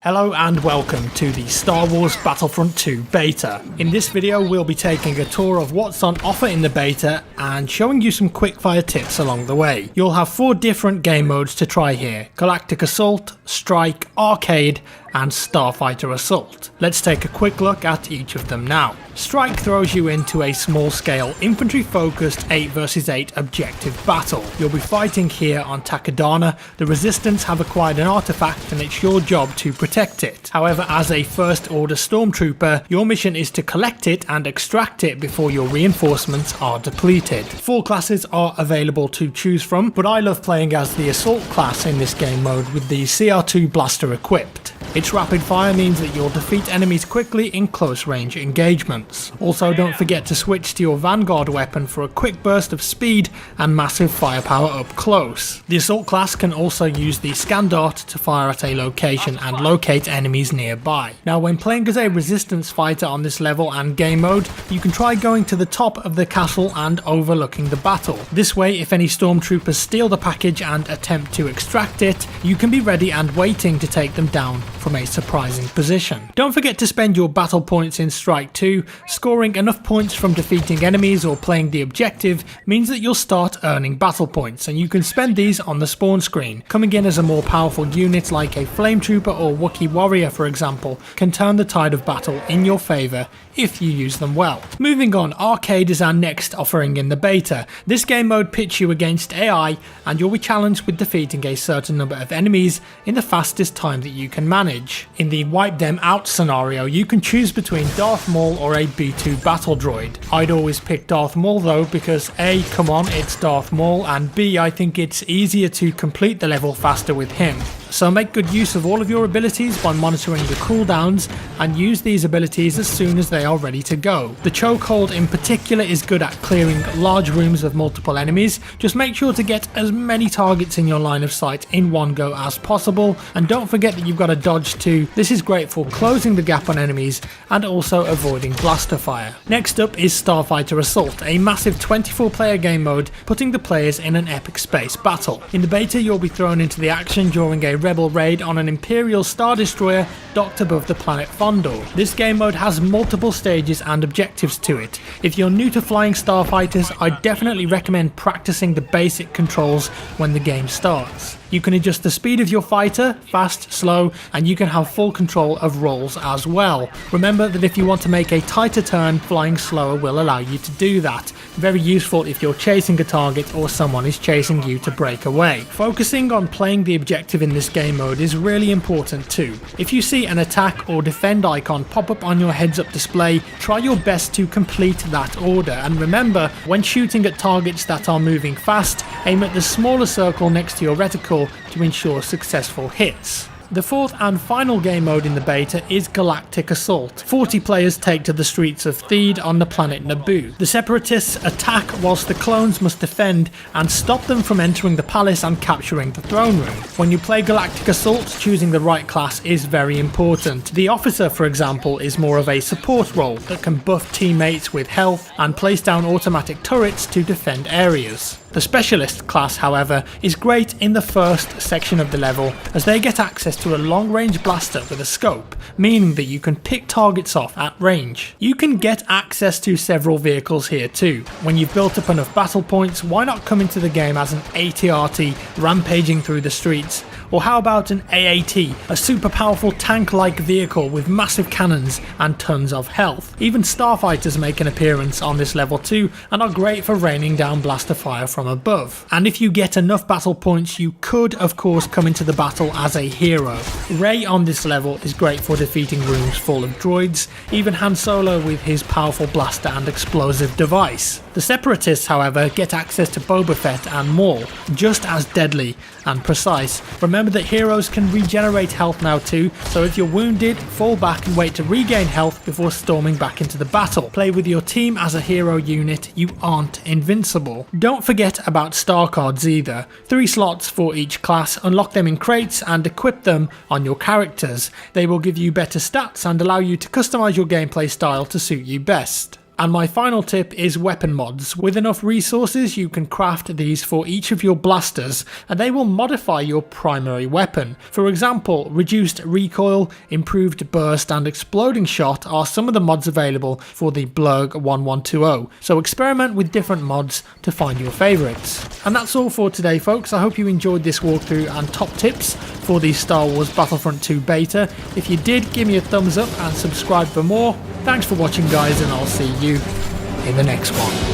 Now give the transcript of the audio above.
Hello and welcome to the Star Wars Battlefront 2 beta. In this video we'll be taking a tour of what's on offer in the beta and showing you some quickfire tips along the way. You'll have 4 different game modes to try here: Galactic Assault, Strike, Arcade and Starfighter Assault. Let's take a quick look at each of them now. Strike throws you into a small-scale, infantry-focused 8 vs 8 objective battle. You'll be fighting here on Takodana. The Resistance have acquired an artifact and it's your job to protect it. However, as a First Order Stormtrooper, your mission is to collect it and extract it before your reinforcements are depleted. 4 classes are available to choose from, but I love playing as the Assault class in this game mode with the CR2 blaster equipped. Its rapid fire means that you'll defeat enemies quickly in close range engagements. Also, don't forget to switch to your Vanguard weapon for a quick burst of speed and massive firepower up close. The Assault class can also use the Scan Dart to fire at a location and locate enemies nearby. Now, when playing as a Resistance fighter on this level and game mode, you can try going to the top of the castle and overlooking the battle. This way, if any stormtroopers steal the package and attempt to extract it, you can be ready and waiting to take them down from a surprising position. Don't forget to spend your battle points in Strike 2. Scoring enough points from defeating enemies or playing the objective means that you'll start earning battle points, and you can spend these on the spawn screen. Coming in as a more powerful unit like a Flame Trooper or Wookiee Warrior, for example, can turn the tide of battle in your favour if you use them well. Moving on, Arcade is our next offering in the beta. This game mode pits you against AI and you'll be challenged with defeating a certain number of enemies in the fastest time that you can manage. In the wipe them out scenario, you can choose between Darth Maul or a B2 battle droid. I'd always pick Darth Maul though, because A, come on, it's Darth Maul, and B, I think it's easier to complete the level faster with him. So make good use of all of your abilities by monitoring the cooldowns and use these abilities as soon as they are ready to go. The chokehold in particular is good at clearing large rooms of multiple enemies. Just make sure to get as many targets in your line of sight in one go as possible, and don't forget that you've got a dodge too. This is great for closing the gap on enemies and also avoiding blaster fire. Next up is Starfighter Assault, a massive 24-player game mode putting the players in an epic space battle. In the beta, you'll be thrown into the action during a rebel raid on an Imperial Star Destroyer docked above the planet Fondor. This game mode has multiple stages and objectives to it. If you're new to flying starfighters, I definitely recommend practicing the basic controls when the game starts. You can adjust the speed of your fighter, fast, slow, and you can have full control of rolls as well. Remember that if you want to make a tighter turn, flying slower will allow you to do that. Very useful if you're chasing a target or someone is chasing you to break away. Focusing on playing the objective in this game mode is really important too. If you see an attack or defend icon pop up on your heads-up display, try your best to complete that order, and remember, when shooting at targets that are moving fast, aim at the smaller circle next to your reticle to ensure successful hits. The 4th and final game mode in the beta is Galactic Assault. 40 players take to the streets of Theed on the planet Naboo. The Separatists attack whilst the clones must defend and stop them from entering the palace and capturing the throne room. When you play Galactic Assault, choosing the right class is very important. The Officer, for example, is more of a support role that can buff teammates with health and place down automatic turrets to defend areas. The Specialist class, however, is great in the first section of the level, as they get access to a long-range blaster with a scope, meaning that you can pick targets off at range. You can get access to several vehicles here too. When you've built up enough battle points, why not come into the game as an AT-RT rampaging through the streets? Or how about an AAT, a super powerful tank-like vehicle with massive cannons and tons of health? Even starfighters make an appearance on this level too, and are great for raining down blaster fire from above. And if you get enough battle points, you could of course come into the battle as a hero. Rey on this level is great for defeating rooms full of droids, even Han Solo with his powerful blaster and explosive device. The Separatists, however, get access to Boba Fett and Maul, just as deadly and precise. Remember that heroes can regenerate health now too, so if you're wounded, fall back and wait to regain health before storming back into the battle. Play with your team as a hero unit, you aren't invincible. Don't forget about star cards either. 3 slots for each class, unlock them in crates and equip them on your characters. They will give you better stats and allow you to customize your gameplay style to suit you best. And my final tip is weapon mods. With enough resources you can craft these for each of your blasters and they will modify your primary weapon. For example, reduced recoil, improved burst and exploding shot are some of the mods available for the Blurg 1120, so experiment with different mods to find your favourites. And that's all for today folks. I hope you enjoyed this walkthrough and top tips for the Star Wars Battlefront 2 beta. If you did, give me a thumbs up and subscribe for more. Thanks for watching guys, and I'll see you in the next one.